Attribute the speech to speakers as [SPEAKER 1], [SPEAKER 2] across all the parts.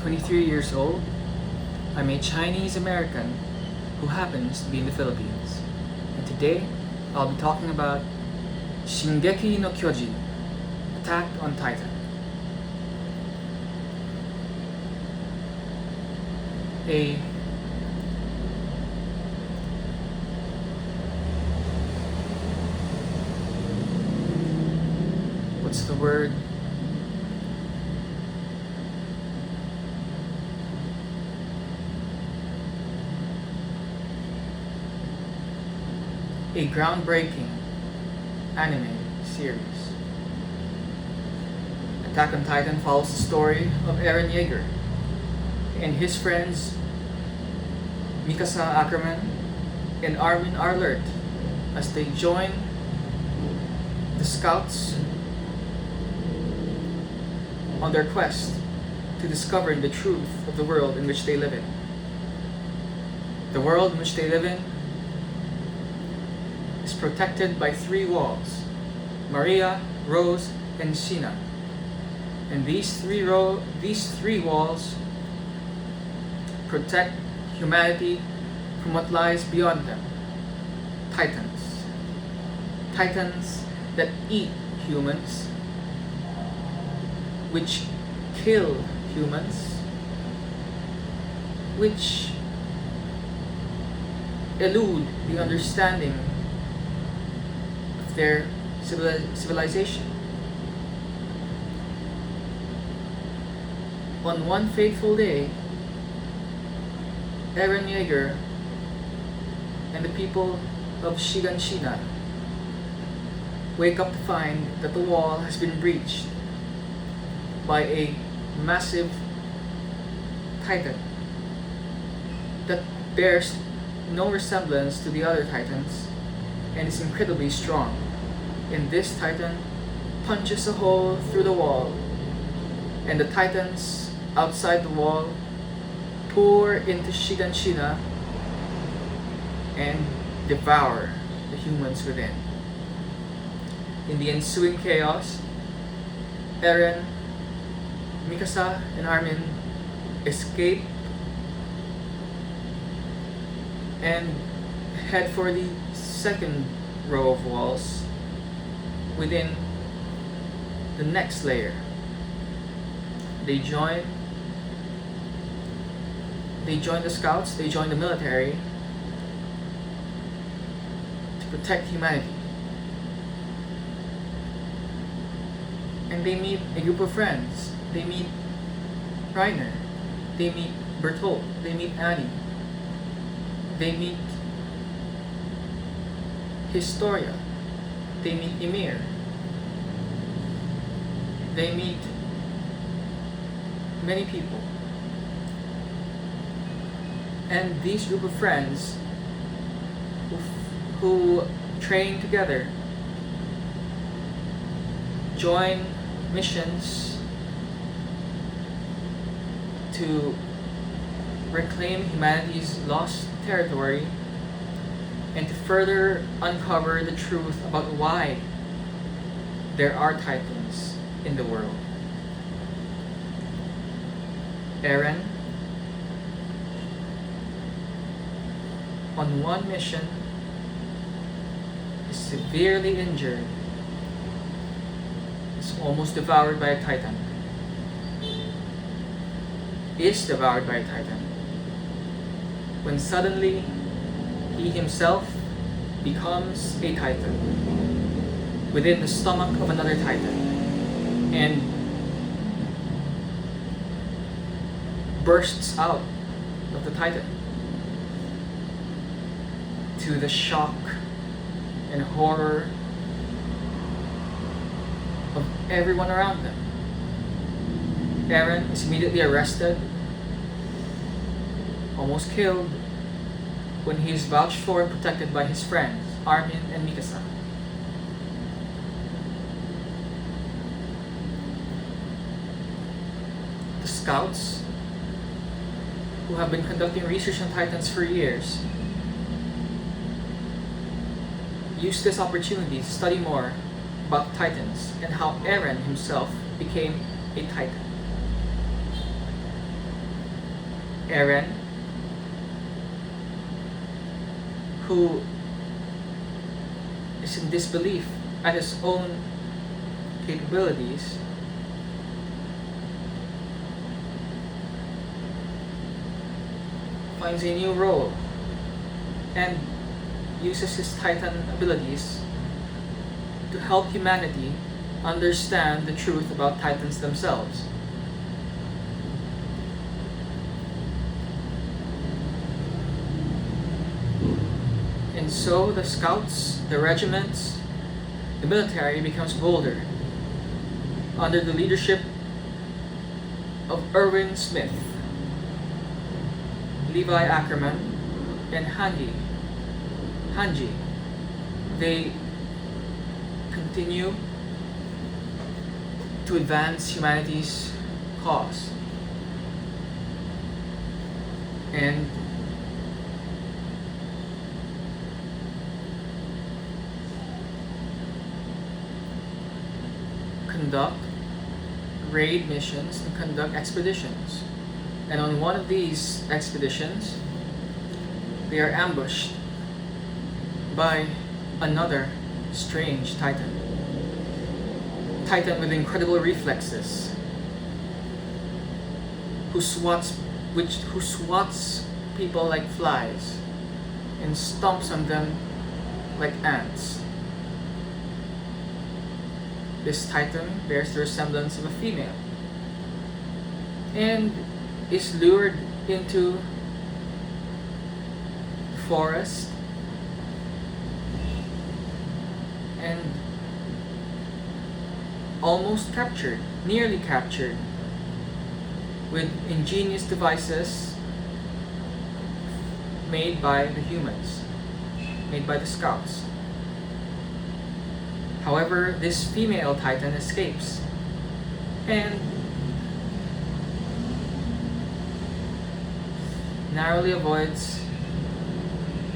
[SPEAKER 1] 23 years old. I'm a Chinese American who happens to be in the Philippines. And today, I'll be talking about Shingeki no Kyojin, Attack on Titan. What's the word? A groundbreaking anime series. Attack on Titan follows the story of Eren Yeager and his friends Mikasa Ackerman and Armin Arlert as they join the scouts on their quest to discover the truth of the world in which they live in. The world in which they live in is protected by three walls: Maria, Rose, and Sina. And these three walls protect humanity from what lies beyond them. Titans. Titans that eat humans, which kill humans, which elude the understanding of their civilization. On one fateful day, Eren Yeager and the people of Shiganshina wake up to find that the wall has been breached by a massive titan that bears no resemblance to the other titans and is incredibly strong. And this titan punches a hole through the wall, and the titans outside the wall pour into Shiganshina and devour the humans within. In the ensuing chaos, Eren, Mikasa, and Armin escape and head for the second row of walls within the next layer. They join the scouts, they join the military to protect humanity. And they meet a group of friends. They meet Reiner, they meet Bertolt, they meet Annie, they meet Historia, they meet Ymir, they meet many people. And these group of friends who train together join missions to reclaim humanity's lost territory and to further uncover the truth about why there are titans in the world. Eren, on one mission, is severely injured, is almost devoured by a titan, when suddenly he himself becomes a titan within the stomach of another titan and bursts out of the titan, to the shock and horror of everyone around them. Eren is immediately arrested, almost killed, when he is vouched for and protected by his friends, Armin and Mikasa. The scouts, who have been conducting research on titans for years, used this opportunity to study more about titans and how Eren himself became a titan. Eren, who is in disbelief at his own capabilities, finds a new role and uses his Titan abilities to help humanity understand the truth about Titans themselves. And so the scouts, the regiments, the military becomes bolder under the leadership of Erwin Smith, Levi Ackerman, and Hanji. They continue to advance humanity's cause. And conduct raid missions and conduct expeditions. And on one of these expeditions, they are ambushed by another strange Titan. Titan with incredible reflexes, who swats people like flies and stomps on them like ants. This Titan bears the resemblance of a female and is lured into the forest and almost captured, nearly captured, with ingenious devices made by the humans, made by the scouts. However, this female Titan escapes and narrowly avoids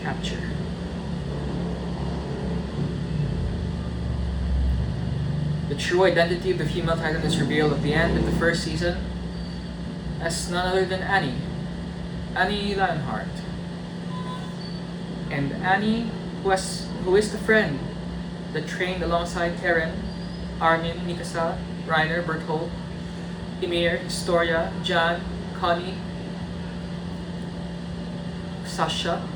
[SPEAKER 1] capture. The true identity of the female Titan is revealed at the end of the first season as none other than Annie Lionheart. And Annie, who is the friend that trained alongside Eren, Armin, Mikasa, Reiner, Berthold, Ymir, Historia, Jan, Connie, Sasha,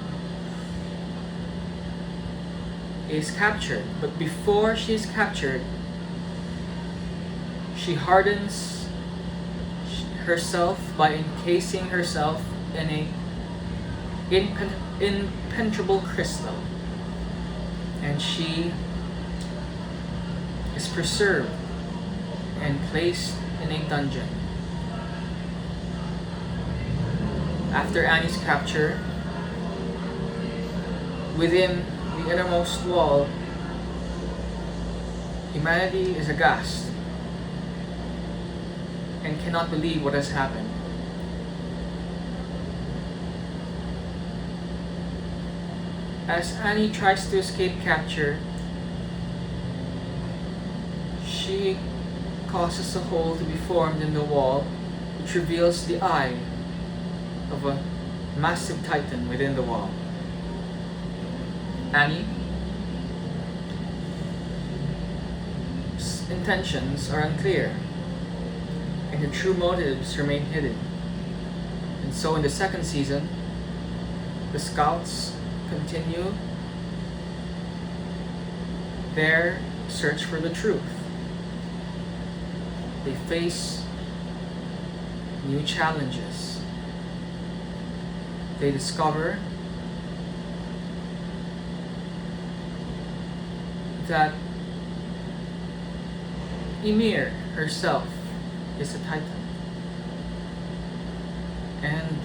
[SPEAKER 1] is captured. But before she is captured, she hardens herself by encasing herself in a impenetrable crystal, and she is preserved and placed in a dungeon. After Annie's capture, within the innermost wall, humanity is aghast and cannot believe what has happened. As Annie tries to escape capture, she causes a hole to be formed in the wall, which reveals the eye of a massive Titan within the wall. Annie's intentions are unclear, and her true motives remain hidden. And so in the second season, the scouts continue their search for the truth. They face new challenges. They discover that Ymir herself is a Titan. And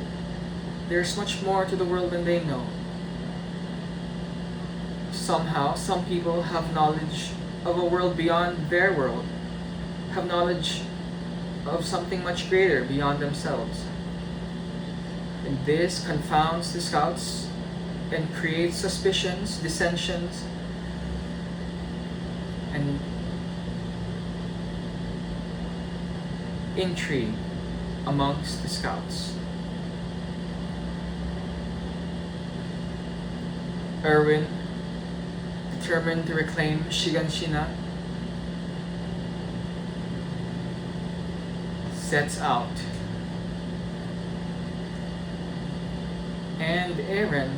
[SPEAKER 1] there's much more to the world than they know. Somehow, some people have knowledge of a world beyond their world, have knowledge of something much greater beyond themselves. And this confounds the scouts and creates suspicions, dissensions, and intrigue amongst the scouts. Erwin, determined to reclaim Shiganshina, sets out. And Eren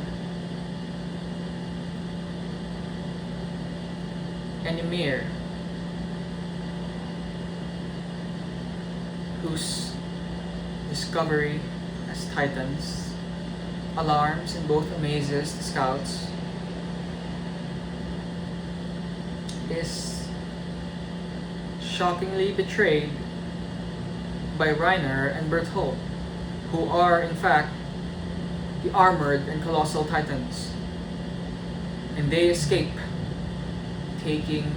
[SPEAKER 1] and Ymir, whose discovery as Titans alarms and both amazes the scouts, is shockingly betrayed by Reiner and Berthold, who are in fact the armored and colossal Titans. And they escape, taking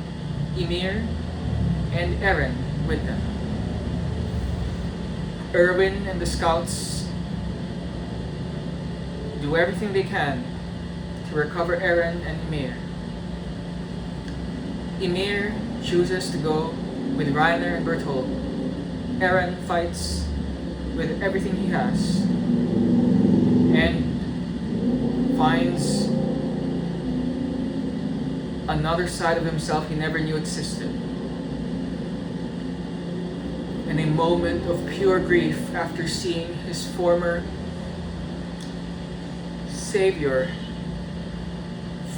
[SPEAKER 1] Ymir and Eren with them. Erwin and the scouts do everything they can to recover Eren and Ymir. Ymir chooses to go with Reiner and Berthold. Eren fights with everything he has and finds another side of himself he never knew existed. In a moment of pure grief after seeing his former savior,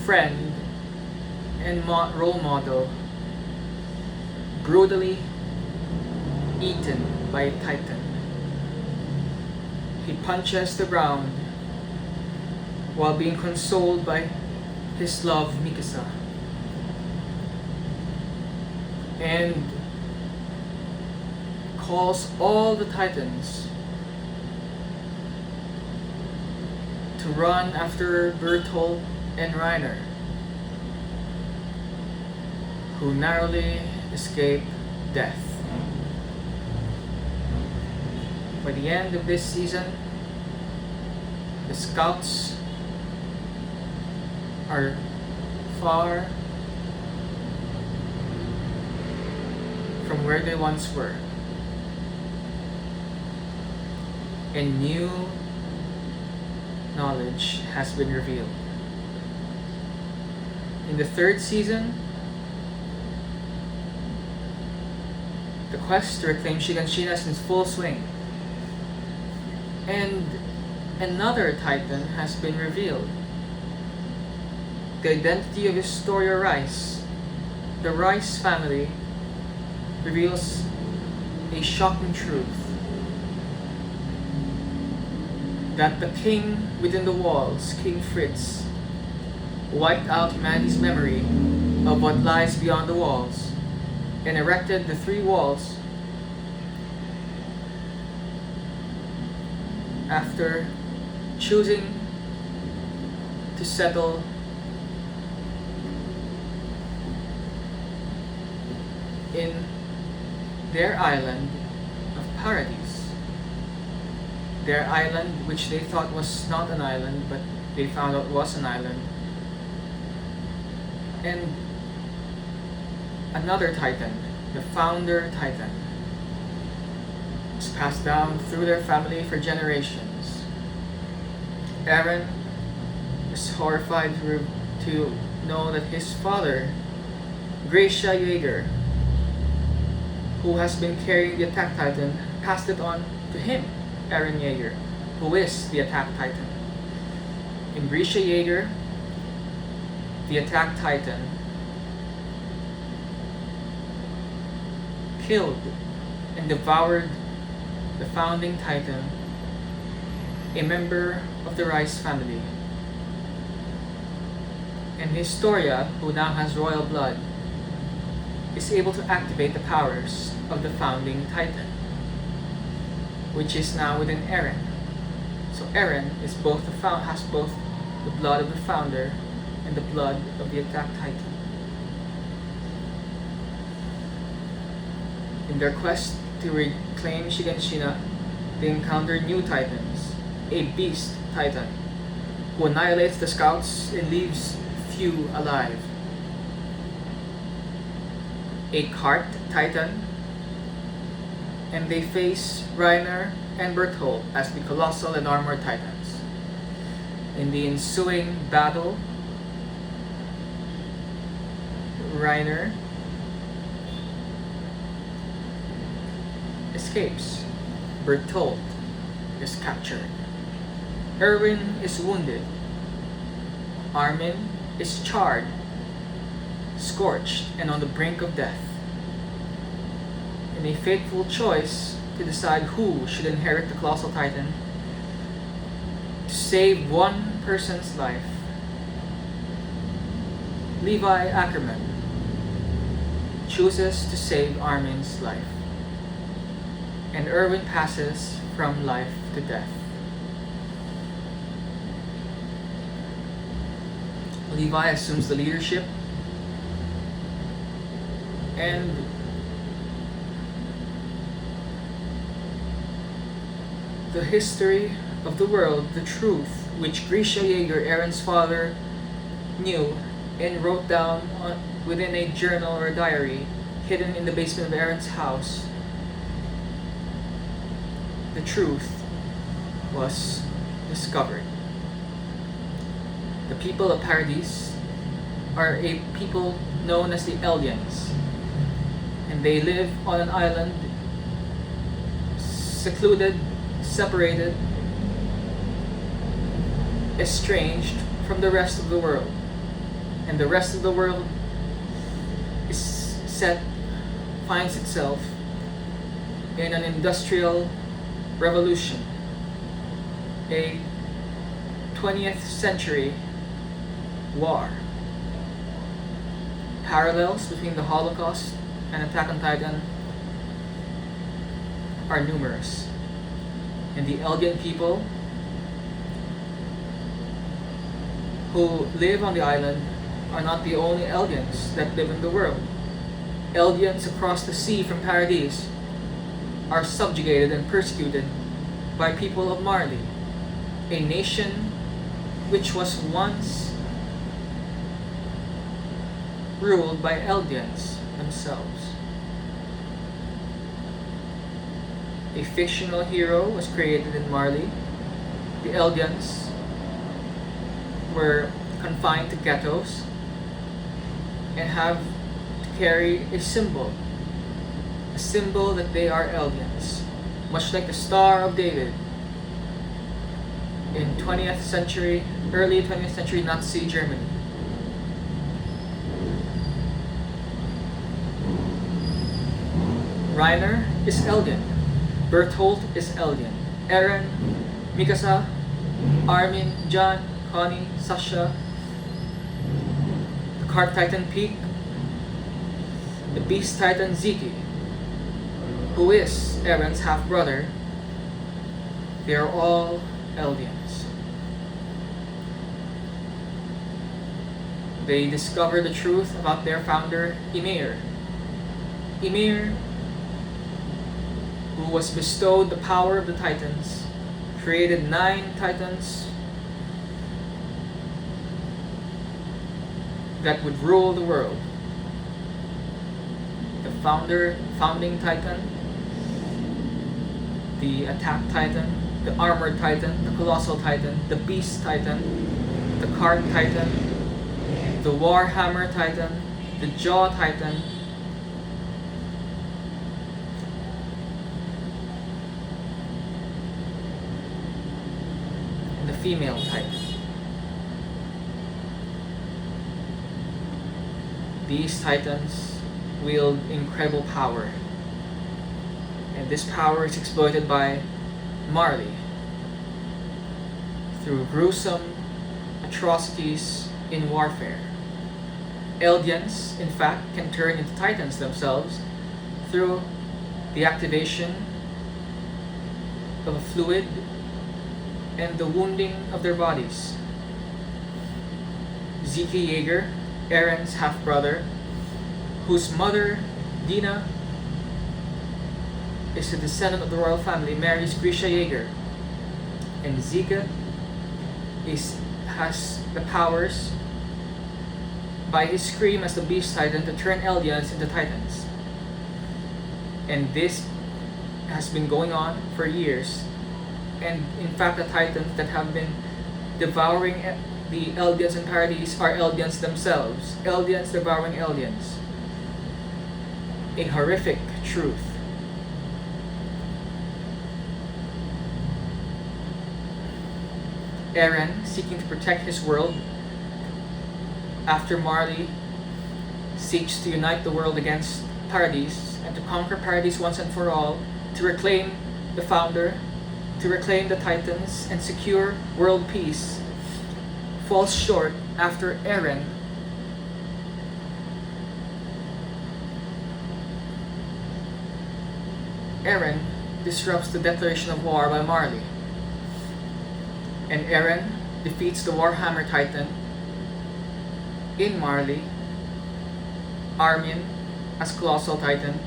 [SPEAKER 1] friend, and role model brutally eaten by a Titan, he punches the ground while being consoled by his love, Mikasa, and calls all the Titans to run after Berthold and Reiner, who narrowly escape death. By the end of this season, the scouts are far from where they once were, and new knowledge has been revealed. In the third season, the quest to reclaim Shiganshina is in full swing, and another Titan has been revealed. The identity of Historia Rice, the Rice family, reveals a shocking truth: that the king within the walls, King Fritz, wiped out humanity's memory of what lies beyond the walls and erected the three walls after choosing to settle in their island of paradise. Their island, which they thought was not an island, but they found out was an island. And another Titan, the founder Titan, was passed down through their family for generations. Eren is horrified to know that his father, Gracia Jaeger, who has been carrying the Attack Titan, passed it on to him, Eren Jaeger, who is the Attack Titan. In Gracia Jaeger, the Attack Titan, killed and devoured the founding Titan, a member of the Rice family. And Historia, who now has royal blood, is able to activate the powers of the founding Titan, which is now within Eren. So Eren is has both the blood of the founder and the blood of the Attack Titan. In their quest to reclaim Shiganshina, they encounter new Titans, a Beast Titan, who annihilates the scouts and leaves few alive, a Cart Titan, and they face Reiner and Berthold as the colossal and armored Titans. In the ensuing battle, Reiner escapes. Bertolt is captured. Erwin is wounded. Armin is charred, scorched, and on the brink of death. In a fateful choice to decide who should inherit the Colossal Titan, to save one person's life, Levi Ackerman chooses to save Armin's life, and Erwin passes from life to death. Levi assumes the leadership, and the history of the world, the truth which Grisha Jaeger, Eren's father, knew and wrote down within a journal or a diary hidden in the basement of Eren's house, the truth was discovered. The people of Paradise are a people known as the Eldians, and they live on an island, secluded, separated, estranged from the rest of the world. And the rest of the world finds itself in an industrial revolution, a 20th century war. Parallels between the Holocaust and Attack on Titan are numerous. And the Eldian people who live on the island are not the only Eldians that live in the world. Eldians across the sea from Paradise are subjugated and persecuted by people of Marley, a nation which was once ruled by Eldians themselves. A fictional hero was created in Marley. The Eldians were confined to ghettos and have to carry a symbol that they are Eldians, much like the Star of David in early 20th century Nazi Germany. Reiner is Eldian. Bertolt is Eldian. Eren, Mikasa, Armin, John, Connie, Sasha, the Cart Titan Peak, the Beast Titan Zeke, who is Eren's half-brother, they are all Eldians. They discover the truth about their founder, Ymir. Ymir, who was bestowed the power of the Titans, created 9 Titans that would rule the world. The founding Titan, the Attack Titan, the Armored Titan, the Colossal Titan, the Beast Titan, the Cart Titan, the Warhammer Titan, the Jaw Titan, and the female Titan. These Titans wield incredible power, and this power is exploited by Marley through gruesome atrocities in warfare. Eldians, in fact, can turn into Titans themselves through the activation of a fluid and the wounding of their bodies. Zeke Jaeger, Eren's half-brother, whose mother, Dina, is a descendant of the royal family, marries Grisha Jaeger. And Zeke has the powers by his scream as the Beast Titan to turn Eldians into Titans. And this has been going on for years. And in fact, the Titans that have been devouring the Eldians in Paradise are Eldians themselves, Eldians devouring Eldians. A horrific truth. Eren, seeking to protect his world, after Marley seeks to unite the world against Paradise and to conquer Paradise once and for all, to reclaim the founder, to reclaim the Titans and secure world peace, falls short after Eren disrupts the declaration of war by Marley. And Eren defeats the Warhammer Titan in Marley. Armin, as Colossal Titan,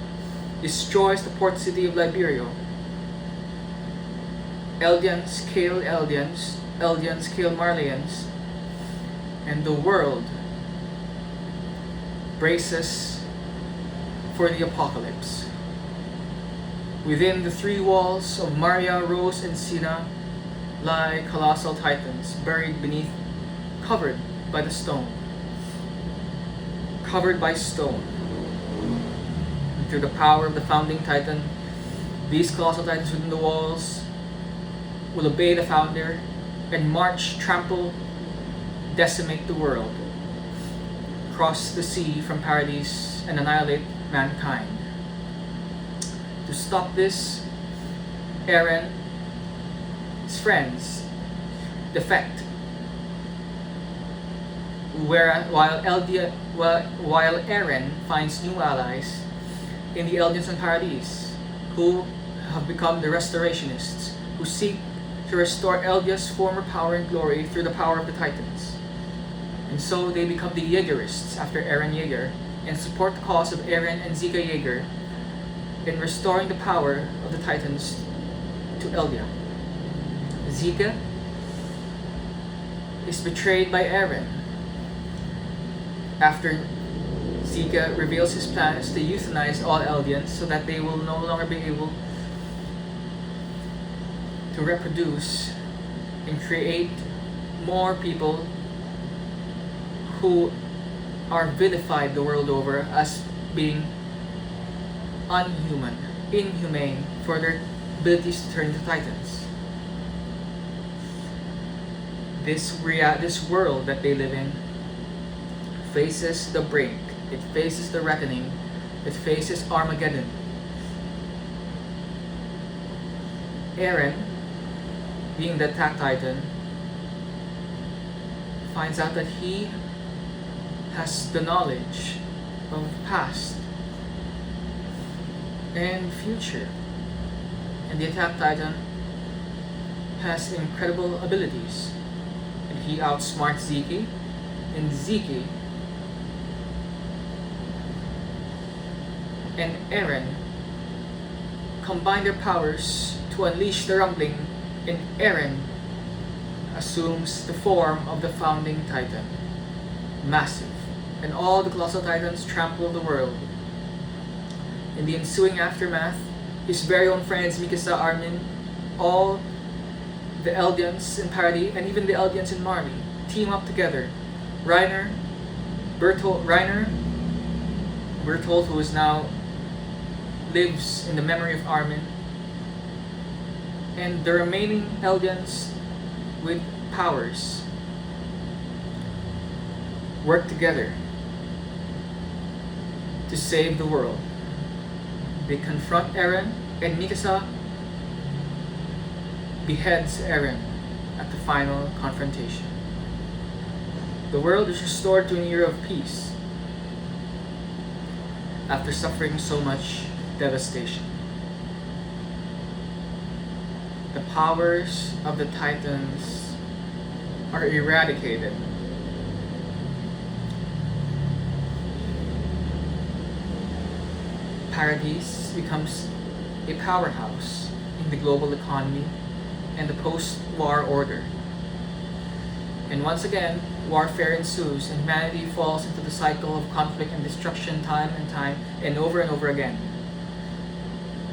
[SPEAKER 1] destroys the port city of Liberio. Eldians kill Eldians, Eldians kill Marleyans, and the world braces for the apocalypse. Within the three walls of Maria, Rose, and Sina lie colossal titans buried beneath, covered by the stone. Covered by stone. And through the power of the founding titan, these colossal titans within the walls will obey the founder and march, trample, decimate the world, cross the sea from Paradise and annihilate mankind. To stop this, Eren, his friends, defect. While Eren finds new allies in the Eldians in Paradise, who have become the Restorationists, who seek to restore Eldia's former power and glory through the power of the Titans. And so they become the Jaegerists after Eren Yeager and support the cause of Eren and Zika Yeager in restoring the power of the Titans to Eldia. Zika is betrayed by Eren after Zika reveals his plans to euthanize all Eldians so that they will no longer be able to reproduce and create more people who are vilified the world over as being unhuman, inhumane for their abilities to turn into Titans. This world that they live in faces the brink, it faces the reckoning, it faces Armageddon. Eren, being the attack titan, finds out that he has the knowledge of past and future. And the attack titan has incredible abilities. And he outsmarts Zeke, and Zeke and Eren combine their powers to unleash the rumbling, and Eren assumes the form of the founding titan, massive, and all the colossal titans trample the world. In the ensuing aftermath, his very own friends Mikasa, Armin, all the Eldians in Paradis, and even the Eldians in Marley team up together. Bertolt, who is now lives in the memory of Armin, and the remaining Eldians with powers work together to save the world. They confront Eren, and Mikasa beheads Eren at the final confrontation. The world is restored to an era of peace after suffering so much devastation. The powers of the Titans are eradicated. Paradis becomes a powerhouse in the global economy and the post-war order. And once again, warfare ensues and humanity falls into the cycle of conflict and destruction time and over again.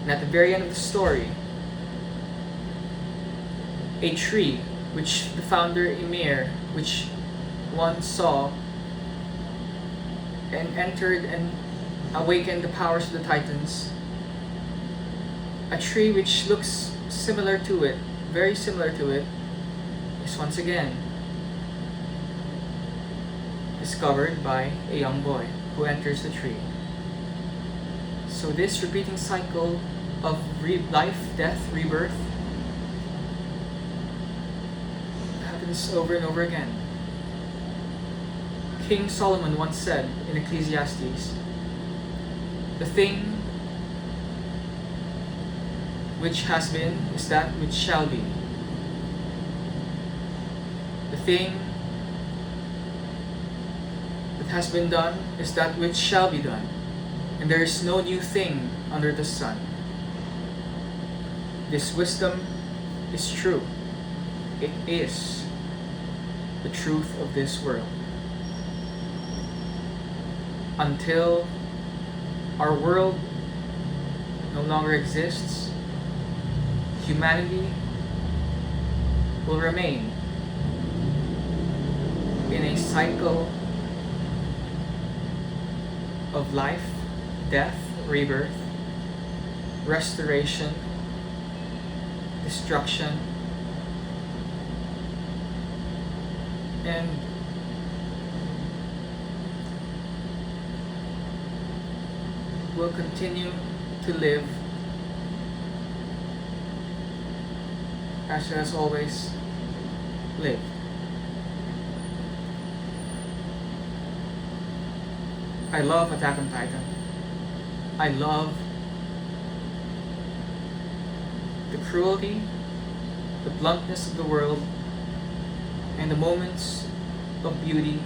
[SPEAKER 1] And at the very end of the story, a tree which the founder Ymir, which once saw and entered and awakened the powers of the Titans, a tree which looks similar to it, very similar to it, is once again discovered by a young boy who enters the tree. So this repeating cycle of life, death, rebirth happens over and over again. King Solomon once said in Ecclesiastes, "The thing which has been is that which shall be. The thing that has been done is that which shall be done, and there is no new thing under the sun." This wisdom is true. It is the truth of this world. Until our world no longer exists, humanity will remain in a cycle of life, death, rebirth, restoration, destruction, and will continue to live as it has always lived. I love Attack on Titan. I love the cruelty, the bluntness of the world, and the moments of beauty,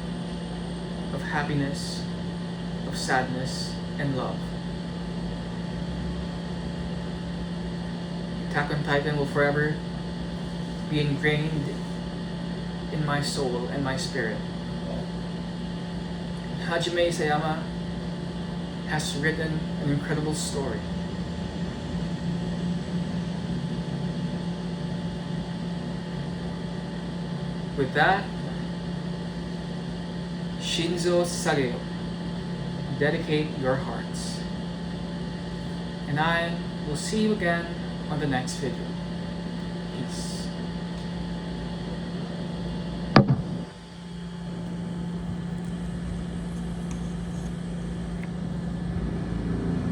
[SPEAKER 1] of happiness, of sadness, and love. Attack on Titan will forever be ingrained in my soul and my spirit. Hajime Isayama has written an incredible story. With that, Shinzo Sageo, dedicate your hearts. And I will see you again on the next video.